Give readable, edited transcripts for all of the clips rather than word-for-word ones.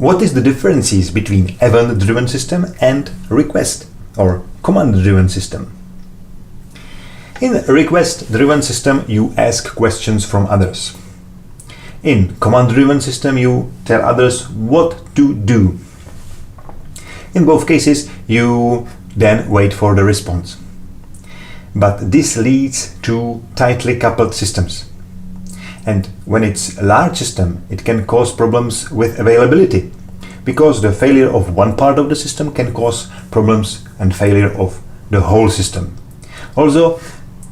what is the differences between event-driven system and request or command-driven system? In a request-driven system, you ask questions from others. In command-driven system, you tell others what to do. In both cases, you then wait for the response. But this leads to tightly coupled systems. And when it's a large system, it can cause problems with availability, because the failure of one part of the system can cause problems and failure of the whole system. Also,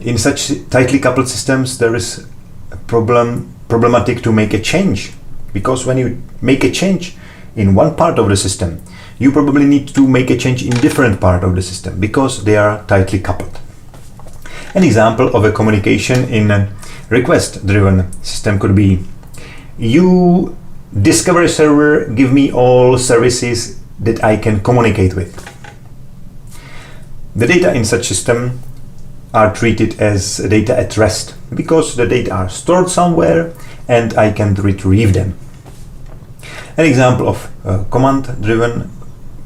in such tightly coupled systems, there is a problematic to make a change, because when you make a change in one part of the system, you probably need to make a change in different part of the system, because they are tightly coupled. An example of a communication in a request-driven system could be: you discovery server, give me all services that I can communicate with. The data in such system are treated as data at rest, because the data are stored somewhere and I can retrieve them. An example of command-driven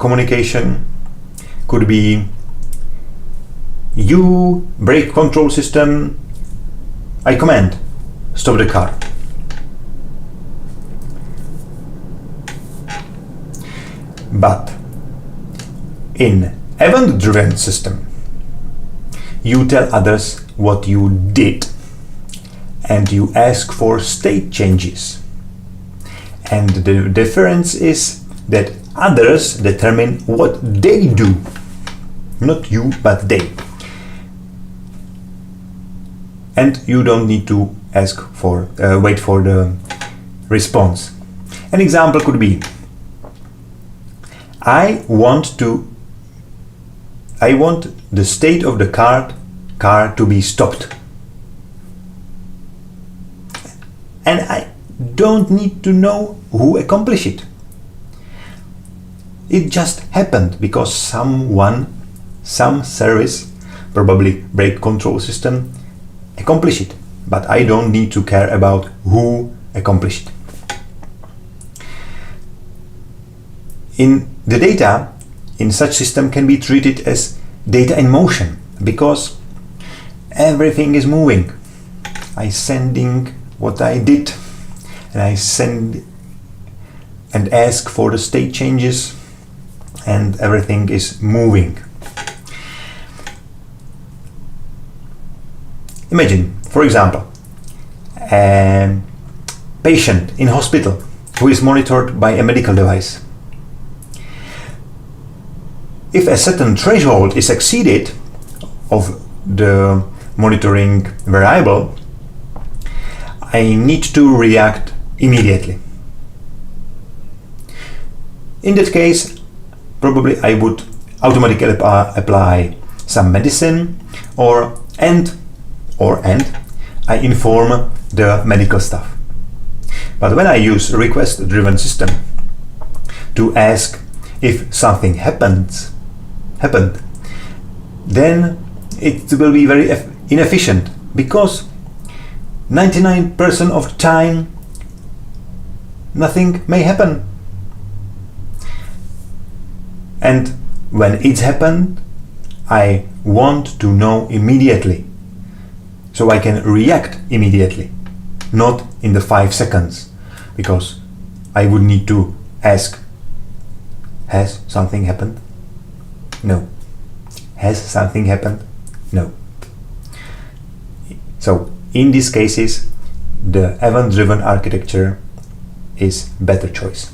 communication could be: you brake control system, I command, stop the car. But in event-driven system, you tell others what you did and you ask for state changes. And the difference is that others determine what they do. Not you, but they. And you don't need to wait for the response. An example could be: I want the state of the car to be stopped. And I don't need to know who accomplished it. It just happened because some service, probably brake control system, accomplished it. But I don't need to care about who accomplished it. In the data in such system can be treated as data in motion, because everything is moving. I sending what I did, and I send and ask for the state changes, and everything is moving. Imagine, for example, a patient in hospital who is monitored by a medical device. If a certain threshold is exceeded of the monitoring variable, I need to react immediately. In that case, probably I would automatically apply some medicine and I inform the medical staff. But when I use a request-driven system to ask if something happened, then it will be very inefficient, because 99% of the time nothing may happen. And when it's happened, I want to know immediately, so I can react immediately, not in the 5 seconds, because I would need to ask, has something happened? No. Has something happened? No. So in these cases, the event-driven architecture is better choice.